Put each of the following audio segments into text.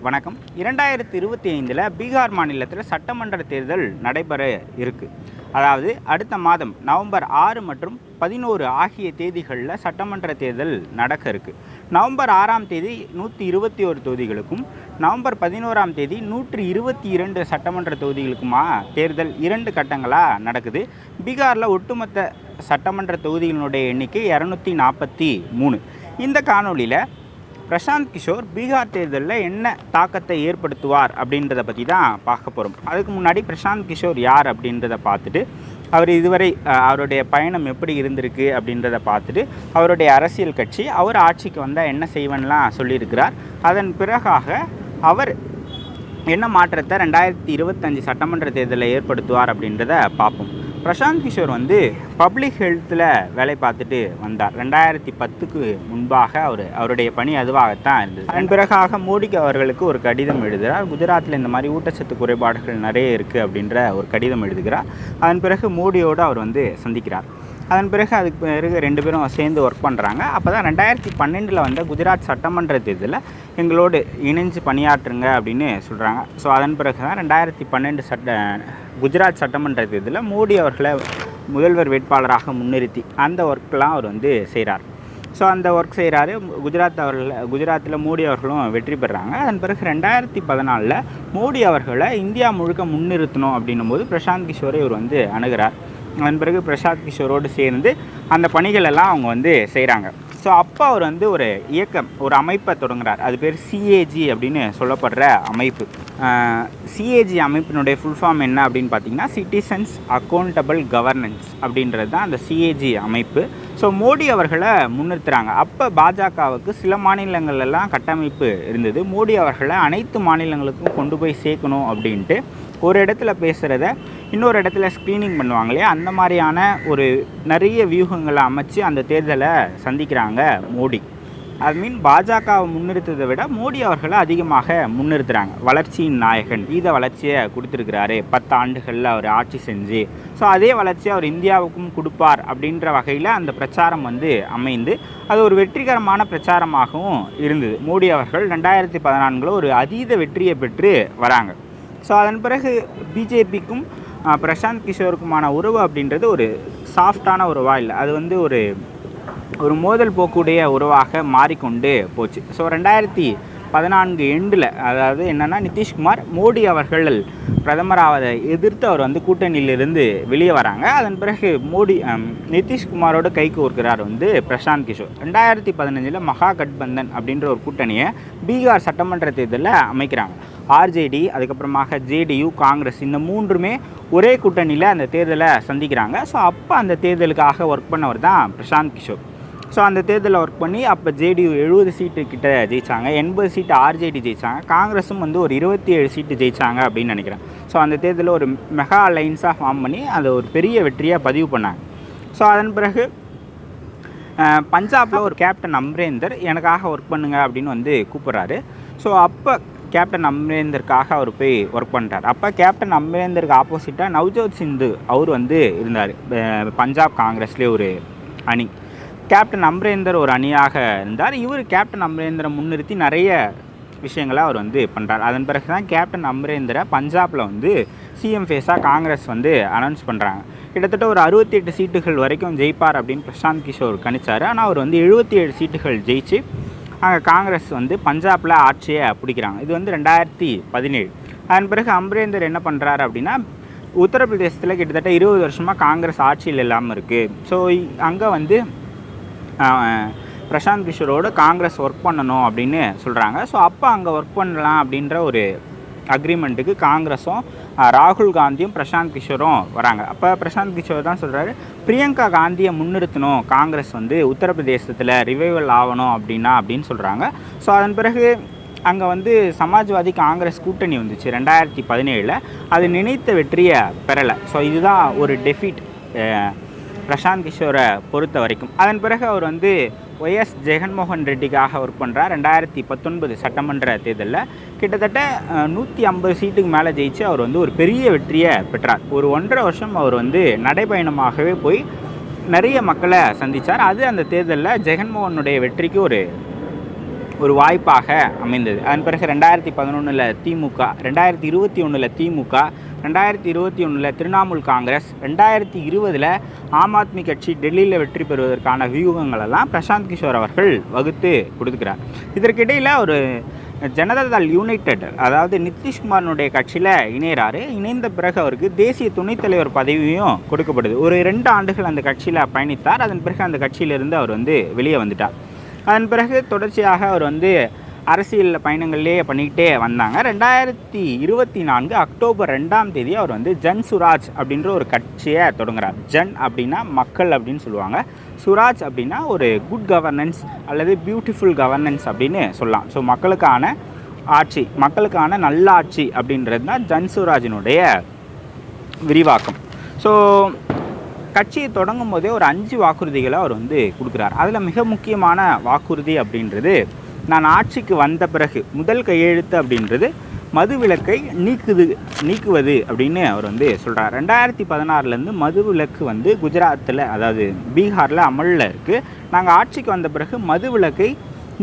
வணக்கம். 2025 பீகார் மாநிலத்தில் சட்டமன்ற தேர்தல் நடைபெற இருக்குது. அதாவது அடுத்த மாதம் நவம்பர் 6 மற்றும் 11 ஆகிய தேதிகளில் சட்டமன்ற தேர்தல் நடக்க இருக்குது. நவம்பர் 6ஆம் தேதி 121 தொகுதிகளுக்கும், நவம்பர் 11ஆம் தேதி 122 சட்டமன்ற தொகுதிகளுக்குமா தேர்தல் 2 கட்டங்களாக நடக்குது. பீகாரில் ஒட்டுமொத்த சட்டமன்ற தொகுதிகளினுடைய எண்ணிக்கை 243. இந்த காணொலியில் பிரசாந்த் கிஷோர் பீகார் தேர்தலில் என்ன தாக்கத்தை ஏற்படுத்துவார் அப்படின்றத பற்றி தான் பார்க்க போகிறோம். அதுக்கு முன்னாடி பிரசாந்த் கிஷோர் யார் அப்படின்றத பார்த்துட்டு, அவர் இதுவரை அவருடைய பயணம் எப்படி இருந்திருக்கு அப்படின்றத பார்த்துட்டு, அவருடைய அரசியல் கட்சி அவர் ஆட்சிக்கு வந்தால் என்ன செய்வேன்லாம் சொல்லியிருக்கிறார். அதன் பிறகாக அவர் என்ன மாற்றத்தை 2025 சட்டமன்ற தேர்தலில் ஏற்படுத்துவார் அப்படின்றத பார்ப்போம். பிரசாந்த் கிஷோர் பப்ளிக் ஹெல்த்தில் வேலை பார்த்துட்டு வந்தார். 2010க்கு முன்பாக அவருடைய பணி அதுவாகத்தான் இருந்தது. அதன் பிறகாக மோடிக்கு அவர்களுக்கு ஒரு கடிதம் எழுதுகிறார். குஜராத்தில் இந்த மாதிரி ஊட்டச்சத்து குறைபாடுகள் நிறைய இருக்குது அப்படின்ற ஒரு கடிதம் எழுதுகிறார். அதன் பிறகு மோடியோடு அவர் சந்திக்கிறார். அதன் பிறகு அதுக்கு பிறகு 2 பேரும் சேர்ந்து ஒர்க் பண்ணுறாங்க. அப்போ தான் 2012 குஜராத் சட்டமன்ற தேர்தலில் எங்களோடு இணைஞ்சு பணியாற்றுங்க அப்படின்னு சொல்கிறாங்க. ஸோ அதன் பிறகு தான் 2012 குஜராத் சட்டமன்ற தேர்தலில் மோடி அவர்களை முதல்வர் வேட்பாளராக முன்னிறுத்தி அந்த ஒர்க்கெலாம் அவர் செய்கிறார். ஸோ அந்த ஒர்க் செய்கிறாரு. குஜராத்தில் மோடி அவர்களும் வெற்றி பெறாங்க. அதன் பிறகு 2014 மோடி அவர்களை இந்தியா முழுக்க முன்னிறுத்தணும் அப்படின்னும் போது பிரசாந்த் கிஷோரை இவர் அணுகிறார். அதன் பிறகு பிரசாந்த் கிஷோரோடு சேர்ந்து அந்த பணிகளெல்லாம் அவங்க செய்கிறாங்க. ஸோ அப்போ அவர் ஒரு இயக்கம், ஒரு அமைப்பை தொடங்குகிறார். அது பேர் சிஏஜி அப்படின்னு சொல்லப்படுற அமைப்பு. சிஏஜி அமைப்பினுடைய ஃபுல் ஃபார்ம் என்ன அப்படின்னு பார்த்தீங்கன்னா, சிட்டிசன்ஸ் அக்கௌண்டபிள் கவர்னன்ஸ் அப்படின்றது தான் அந்த சிஏஜி அமைப்பு. ஸோ மோடி அவர்களை முன்னிறுத்துகிறாங்க. அப்போ பாஜகவுக்கு சில மாநிலங்கள்லாம் கட்டமைப்பு இருந்தது. மோடி அவர்களை அனைத்து மாநிலங்களுக்கும் கொண்டு போய் சேர்க்கணும் அப்படின்ட்டு ஒரு இடத்துல பேசுகிறத இன்னொரு இடத்துல ஸ்க்ரீனிங் பண்ணுவாங்க இல்லையா, அந்த மாதிரியான ஒரு நிறைய வியூகங்களை அமைச்சு அந்த தேர்தலை சந்திக்கிறாங்க மோடி. அது மீன் பாஜகவை முன்னிறுத்ததை விட மோடி அவர்களை அதிகமாக முன்னிறுத்துகிறாங்க. வளர்ச்சியின் நாயகன், இந்த வளர்ச்சியை கொடுத்துருக்கிறாரு 10 ஆண்டுகளில் அவர் ஆட்சி செஞ்சு. ஸோ அதே வளர்ச்சியை அவர் இந்தியாவுக்கும் கொடுப்பார் அப்படின்ற வகையில் அந்த பிரச்சாரம் அமைந்து அது ஒரு வெற்றிகரமான பிரச்சாரமாகவும் இருந்தது. மோடி அவர்கள் 2014 ஒரு அதீத வெற்றியை பெற்று வராங்க. ஸோ அதன் பிறகு பிஜேபிக்கும் பிரசாந்த் கிஷோருக்குமான உறவு அப்படின்றது ஒரு சாஃப்டான உறவா இல்லை, அது ஒரு மோதல் போக்குடைய உறவாக மாறிக்கொண்டு போச்சு. ஸோ 2014 எண்டில், அதாவது என்னென்னா, நிதிஷ்குமார் மோடி அவர்கள் பிரதமராவதை எதிர்த்து அவர் கூட்டணியிலிருந்து வெளியே வராங்க. அதன் பிறகு நிதிஷ்குமாரோட கைக்கு ஒர்க்கிறார் பிரசாந்த் கிஷோர். 2015 மகா கட்பந்தன் அப்படின்ற ஒரு கூட்டணியை பீகார் சட்டமன்ற தேர்தலில் அமைக்கிறாங்க. ஆர்ஜேடி, அதுக்கப்புறமாக ஜேடியு, காங்கிரஸ், இந்த 3மே ஒரே கூட்டணியில் அந்த தேர்தலை சந்திக்கிறாங்க. ஸோ அப்போ அந்த தேர்தலுக்காக ஒர்க் பண்ணவர் தான் பிரசாந்த் கிஷோர். ஸோ அந்த தேர்தலில் ஒர்க் பண்ணி அப்போ ஜேடியு 70 சீட்டு கிட்ட ஜெயித்தாங்க, 80 சீட்டு ஆர்ஜேடி ஜெயித்தாங்க, காங்கிரஸும் ஒரு 27 சீட்டு ஜெயித்தாங்க அப்படின்னு நினைக்கிறேன். ஸோ அந்த தேர்தலில் ஒரு மெகா அலைன்ஸாக ஃபார்ம் பண்ணி அதை ஒரு பெரிய வெற்றியாக பதிவு பண்ணாங்க. ஸோ அதன் பிறகு பஞ்சாபில் ஒரு கேப்டன் அம்ரேந்தர் எனக்காக ஒர்க் பண்ணுங்க அப்படின்னு கூப்பிட்றாரு. ஸோ அப்போ கேப்டன் அம்ரேந்தருக்காக அவர் போய் ஒர்க் பண்ணுறார். அப்போ கேப்டன் அம்ரேந்தருக்கு ஆப்போசிட்டாக நவ்ஜோத் சிந்து அவர் இருந்தார். பஞ்சாப் காங்கிரஸ்லேயே ஒரு அணி, கேப்டன் அம்ரேந்தர் ஒரு அணியாக இருந்தார். இவர் கேப்டன் அம்ரேந்தரை முன்னிறுத்தி நிறைய விஷயங்களை அவர் பண்ணுறார். அதன் பிறகு தான் கேப்டன் அம்ரேந்தரை பஞ்சாபில் சிஎம் ஃபேஸாக காங்கிரஸ் அனௌன்ஸ் பண்ணுறாங்க. கிட்டத்தட்ட ஒரு 68 சீட்டுகள் வரைக்கும் ஜெயிப்பார் அப்படின்னு பிரசாந்த் கிஷோர் கணிச்சார். ஆனால் அவர் 77 சீட்டுகள் ஜெயிச்சு அங்கே காங்கிரஸ் பஞ்சாபில் ஆட்சியை பிடிக்கிறாங்க. இது 2017. அதன் பிறகு அம்ரேந்தர் என்ன பண்ணுறாரு அப்படின்னா, உத்தரப்பிரதேசத்தில் கிட்டத்தட்ட 20 வருஷமாக காங்கிரஸ் ஆட்சியில் இல்லாமல் இருக்குது. ஸோ அங்கே பிரசாந்த் கிஷோரோடு காங்கிரஸ் ஒர்க் பண்ணணும் அப்படின்னு சொல்கிறாங்க. ஸோ அப்போ அங்கே ஒர்க் பண்ணலாம் அப்படின்ற ஒரு அக்ரிமெண்ட்டுக்கு காங்கிரஸும் ராகுல் காந்தியும் பிரசாந்த் கிஷோரும் வராங்க. அப்போ பிரசாந்த் கிஷோர் தான் சொல்கிறாரு, பிரியங்கா காந்தியை முன்னிறுத்தணும், காங்கிரஸ் உத்தரப்பிரதேசத்தில் ரிவைவல் ஆகணும் அப்படின்னு சொல்கிறாங்க. ஸோ அதன் பிறகு அங்கே சமாஜ்வாதி காங்கிரஸ் கூட்டணி வந்துச்சு 2017. அது நினைத்த வெற்றியை பெறலை. ஸோ இதுதான் ஒரு டெஃபிட் பிரசாந்த் கிஷோரை பொறுத்த வரைக்கும். அதன் பிறகு அவர் ஒய்எஸ் ஜெகன்மோகன் ரெட்டிக்காக ஒர்க் பண்ணுறார். 2019 சட்டமன்ற தேர்தலில் கிட்டத்தட்ட 150 சீட்டுக்கு மேலே ஜெயிச்சு அவர் ஒரு பெரிய வெற்றியை பெற்றார். ஒரு 1.5 வருஷம் அவர் நடைபயணமாகவே போய் நிறைய மக்களை சந்தித்தார். அது அந்த தேர்தலில் ஜெகன்மோகனுடைய வெற்றிக்கு ஒரு ஒரு வாய்ப்பாக அமைந்தது. அதன் பிறகு 2011 திமுக, 2021 திமுக, 2021 திரிணாமுல் காங்கிரஸ், 2020 ஆம் ஆத்மி கட்சி டெல்லியில் வெற்றி பெறுவதற்கான வியூகங்களெல்லாம் பிரசாந்த் கிஷோர் அவர்கள் வகுத்து கொடுத்துக்கிறார். இதற்கிடையில் ஒரு ஜனதாதள் யுனைடெட், அதாவது நிதிஷ்குமாரனுடைய கட்சியில் இணைகிறாரு. இணைந்த பிறகு அவருக்கு தேசிய துணைத் தலைவர் பதவியும் கொடுக்கப்படுது. ஒரு 2 ஆண்டுகள் அந்த கட்சியில் பயணித்தார். அதன் பிறகு அந்த கட்சியிலிருந்து அவர் வெளியே வந்துட்டார். அதன் பிறகு தொடர்ச்சியாக அவர் அரசியல் பயணங்கள்லேயே பண்ணிக்கிட்டே வந்தாங்க. 2024 அக்டோபர் 2ஆம் தேதி அவர் ஜன் சுராஜ் அப்படின்ற ஒரு கட்சியை தொடங்குறார். ஜன் அப்படின்னா மக்கள் அப்படின்னு சொல்லுவாங்க. சுராஜ் அப்படின்னா ஒரு குட் கவர்னன்ஸ் அல்லது பியூட்டிஃபுல் கவர்னன்ஸ் அப்படின்னு சொல்லலாம். ஸோ மக்களுக்கான ஆட்சி, மக்களுக்கான நல்லாட்சி அப்படின்றது தான் ஜன் சுராஜினுடைய விரிவாக்கம். ஸோ கட்சியை தொடங்கும் போதே ஒரு 5 வாக்குறுதிகளை அவர் கொடுக்குறார். அதில் மிக முக்கியமான வாக்குறுதி அப்படின்றது, நான் ஆட்சிக்கு வந்த பிறகு முதல் கையெழுத்து அப்படின்றது மதுவிலக்கை நீக்குவது அப்படின்னு அவர் சொல்கிறார். 2016 மதுவிலக்கு குஜராத்தில், அதாவது பீகாரில் அமலில் இருக்குது. நாங்கள் ஆட்சிக்கு வந்த பிறகு மதுவிலக்கை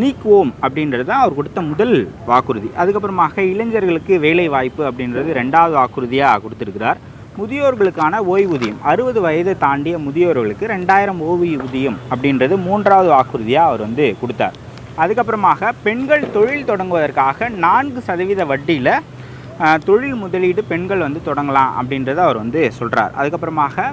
நீக்குவோம் அப்படின்றது தான் அவர் கொடுத்த முதல் வாக்குறுதி. அதுக்கப்புறமாக இளைஞர்களுக்கு வேலை வாய்ப்பு அப்படின்றது 2வது வாக்குறுதியாக கொடுத்துருக்கிறார். முதியோர்களுக்கான ஓய்வூதியம், 60 வயது தாண்டிய முதியோர்களுக்கு 2000 ஓய்வூதியம் அப்படின்றது 3வது வாக்குறுதியாக அவர் கொடுத்தார். அதுக்கப்புறமாக பெண்கள் தொழில் தொடங்குவதற்காக 4% வட்டியில் தொழில் முதலீடு பெண்கள் தொடங்கலாம் அப்படின்றத அவர் சொல்கிறார். அதுக்கப்புறமாக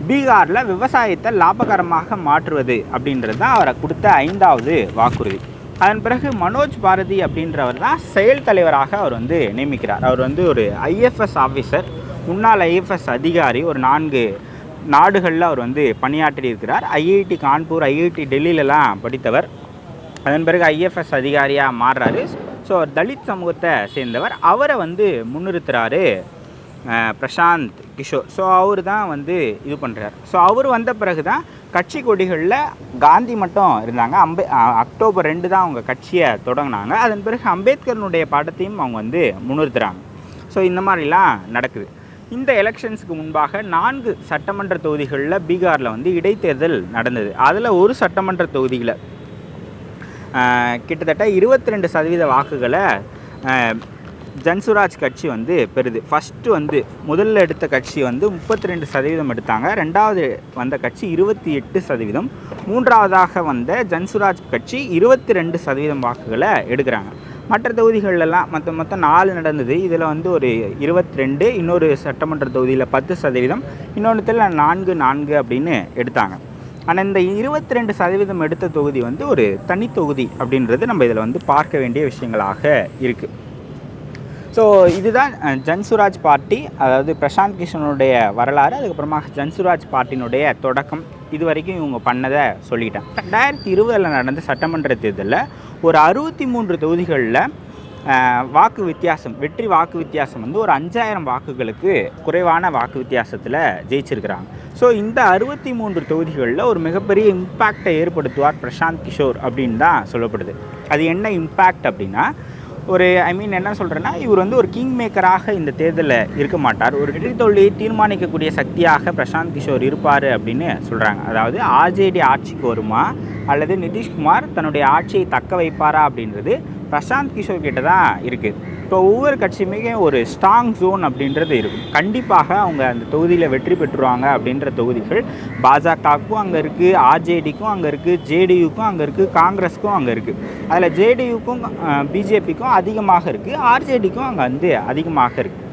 பீகாரில் விவசாயத்தை லாபகரமாக மாற்றுவது அப்படின்றது தான் அவரை கொடுத்த 5வது வாக்குறுதி. அதன் பிறகு மனோஜ் பாரதி அப்படின்றவர் தான் செயல் தலைவராக அவர் நியமிக்கிறார். அவர் ஒரு ஐஎஃப்எஸ் ஆஃபீஸர், முன்னாள் ஐஎஃப்எஸ் அதிகாரி. ஒரு 4 நாடுகளில் அவர் பணியாற்றி இருக்கிறார். ஐஐடி கான்பூர், ஐஐடி டெல்லியிலலாம் படித்தவர். அதன் பிறகு ஐஎஃப்எஸ் அதிகாரியாக மாறுறாரு. ஸோ தலித் சமூகத்தை சேர்ந்தவர். அவரை முன்னிறுத்துறாரு பிரசாந்த் கிஷோர். ஸோ அவர் தான் இது பண்ணுறார். ஸோ அவர் வந்த பிறகு தான் கட்சி கொடிகளில் காந்தி மட்டும் இருந்தாங்க. அக்டோபர் 2 தான் அவங்க கட்சியை தொடங்கினாங்க. அதன் பிறகு அம்பேத்கரனுடைய படத்தையும் அவங்க முன்னிறுத்துறாங்க. ஸோ இந்த மாதிரிலாம் நடக்குது. இந்த எலெக்ஷன்ஸுக்கு முன்பாக 4 சட்டமன்ற தொகுதிகளில் பீகாரில் இடைத்தேர்தல் நடந்தது. அதில் ஒரு சட்டமன்ற தொகுதியில் கிட்டத்தட்ட 22% வாக்குகளை ஜன்சுராஜ் கட்சி பெறுது. ஃபஸ்ட்டு முதல்ல எடுத்த கட்சி 32% எடுத்தாங்க. 2வது வந்த கட்சி 28%, 3வதாக வந்த ஜன்சுராஜ் கட்சி 22% வாக்குகளை எடுக்கிறாங்க. மற்ற தொகுதிகளெல்லாம் மொத்தம் 4 நடந்தது. இதில் ஒரு 22, இன்னொரு சட்டமன்ற தொகுதியில் 10%, இன்னொன்றுத்தில் 4 அப்படின்னு எடுத்தாங்க. ஆனால் இந்த 22% எடுத்த தொகுதி ஒரு தனி தொகுதி அப்படின்றது நம்ம இதில் பார்க்க வேண்டிய விஷயங்களாக இருக்குது. ஸோ இதுதான் ஜன்சுராஜ் பார்ட்டி, அதாவது பிரசாந்த் கிஷனுடைய வரலாறு. அதுக்கப்புறமா ஜன்சுராஜ் பார்ட்டினுடைய தொடக்கம். இது வரைக்கும் இவங்க பண்ணதை சொல்லிட்டேன். 2020 நடந்த சட்டமன்ற தேர்தலில் ஒரு 63 தொகுதிகளில் வாக்கு வித்தியாசம், வெற்றி வாக்கு வித்தியாசம் ஒரு 5000 வாக்குகளுக்கு குறைவான வாக்கு வித்தியாசத்தில் ஜெயிச்சிருக்கிறாங்க. ஸோ இந்த 63 தொகுதிகளில் ஒரு மிகப்பெரிய இம்பேக்டை ஏற்படுத்துவார் பிரசாந்த் கிஷோர் அப்படின்னு தான் சொல்லப்படுது. அது என்ன இம்பேக்ட் அப்படின்னா, என்ன சொல்கிறேன்னா, இவர் ஒரு கிங் மேக்கராக இந்த தேர்தலில் இருக்க மாட்டார். ஒரு வெற்றி தோல்வியை தீர்மானிக்கக்கூடிய சக்தியாக பிரசாந்த் கிஷோர் இருப்பார் அப்படின்னு சொல்கிறாங்க. அதாவது ஆர்ஜேடி ஆட்சிக்கு வருமா அல்லது நிதிஷ்குமார் தன்னுடைய ஆட்சியை தக்க வைப்பாரா அப்படின்றது பிரசாந்த் கிஷோர் கிட்ட தான் இருக்குது. இப்போ ஒவ்வொரு கட்சியுமே ஒரு ஸ்ட்ராங் ஜோன் அப்படின்றது இருக்கும். கண்டிப்பாக அவங்க அந்த தொகுதியில் வெற்றி பெற்றுருவாங்க அப்படின்ற தொகுதிகள் பாஜகவுக்கும் அங்கே இருக்குது, ஆர்ஜேடிக்கும் அங்கே இருக்குது, ஜேடியுக்கும் அங்கே இருக்குது, காங்கிரஸுக்கும் அங்கே இருக்குது. அதில் ஜேடியுக்கும் பிஜேபிக்கும் அதிகமாக இருக்குது, ஆர்ஜேடிக்கும் அங்கே அதிகமாக இருக்குது.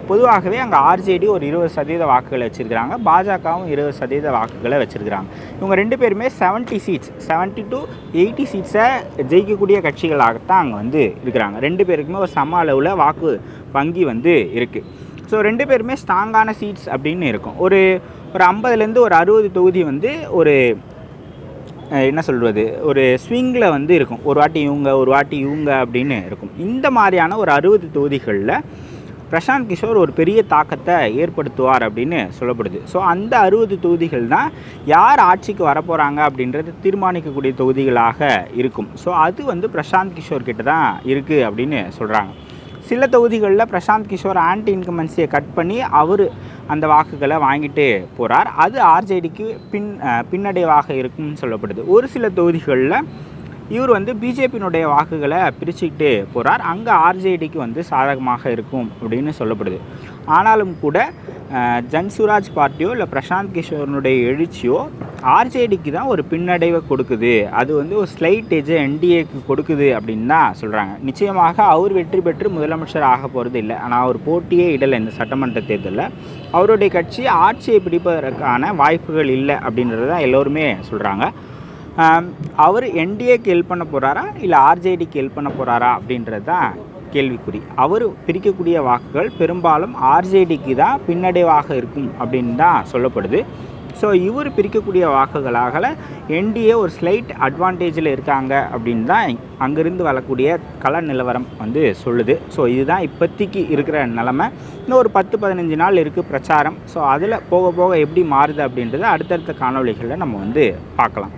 பொதுவாகவே அங்கே ஆர்ஜேடி ஒரு 20% வாக்குகளை வச்சுருக்கிறாங்க, பாஜகவும் 20% வாக்குகளை வச்சுருக்கிறாங்க. இவங்க 2 பேருமே 70 சீட்ஸ், 70 to 80 சீட்ஸை ஜெயிக்கக்கூடிய கட்சிகளாகத்தான் அங்கே இருக்கிறாங்க. 2 பேருக்குமே ஒரு சம அளவில் வாக்கு வங்கி இருக்குது. ஸோ 2 பேருமே ஸ்ட்ராங்கான சீட்ஸ் அப்படின்னு இருக்கும். ஒரு 50லேருந்து ஒரு 60 தொகுதி ஒரு என்ன சொல்கிறது, ஒரு ஸ்விங்கில் இருக்கும். ஒரு வாட்டி இவங்க அப்படின்னு இருக்கும். இந்த மாதிரியான ஒரு 60 தொகுதிகளில் பிரசாந்த் கிஷோர் ஒரு பெரிய தாக்கத்தை ஏற்படுத்துவார் அப்படின்னு சொல்லப்படுது. ஸோ அந்த 60 தொகுதிகள் தான் யார் ஆட்சிக்கு வரப்போகிறாங்க அப்படின்றது தீர்மானிக்கக்கூடிய தொகுதிகளாக இருக்கும். ஸோ அது பிரசாந்த் கிஷோர் கிட்ட தான் இருக்குது அப்படின்னு சொல்கிறாங்க. சில தொகுதிகளில் பிரசாந்த் கிஷோர் ஆன்டி இன்கம்பன்சியை கட் பண்ணி அவர் அந்த வாக்குகளை வாங்கிட்டு போகிறார். அது ஆர்ஜேடிக்கு பின்னடைவாக இருக்கும்னு சொல்லப்படுது. ஒரு சில தொகுதிகளில் இவர் வந்து பிஜேபியினுடைய வாக்குகளை பிரிச்சுக்கிட்டு போகிறார். அங்கே ஆர்ஜேடிக்கு வந்து சாதகமாக இருக்கும் அப்படின்னு சொல்லப்படுது. ஆனாலும் கூட ஜன்சுராஜ் பார்ட்டியோ இல்லை பிரசாந்த் கிஷோரனுடைய எழுச்சியோ ஆர்ஜேடிக்கு தான் ஒரு பின்னடைவை கொடுக்குது, அது வந்து ஒரு ஸ்லைட் எஜ்ஜை என்டிஏக்கு கொடுக்குது அப்படின்னு தான் சொல்கிறாங்க. நிச்சயமாக அவர் வெற்றி பெற்று முதலமைச்சர் ஆக போகிறது இல்லை, ஆனால் அவர் போட்டியே இடலை இந்த சட்டமன்ற தேர்தலில். அவருடைய கட்சி ஆட்சியை பிடிப்பதற்கான வாய்ப்புகள் இல்லை அப்படின்றது தான் எல்லோருமே சொல்கிறாங்க. அவர் என்டிஏக்கு ஹெல்ப் பண்ண போகிறாரா இல்லை ஆர்ஜேடிக்கு ஹெல்ப் பண்ண போகிறாரா அப்படின்றது தான் கேள்விக்குறி. அவர் பிரிக்கக்கூடிய வாக்குகள் பெரும்பாலும் ஆர்ஜேடிக்கு தான் பின்னடைவாக இருக்கும் அப்படின்னு தான் சொல்லப்படுது. ஸோ இவர் பிரிக்கக்கூடிய வாக்குகளாக என்டிஏ ஒரு ஸ்லைட் அட்வான்டேஜில் இருக்காங்க அப்படின்னு தான் அங்கேருந்து வரக்கூடிய கள நிலவரம் வந்து சொல்லுது. ஸோ இதுதான் இப்போதைக்கு இருக்கிற நிலமை. இன்னும் ஒரு 10-15 நாள் இருக்குது பிரச்சாரம். ஸோ அதில் போக போக எப்படி மாறுது அப்படின்றத அடுத்தடுத்த காணொளிகளில் நம்ம வந்து பார்க்கலாம்.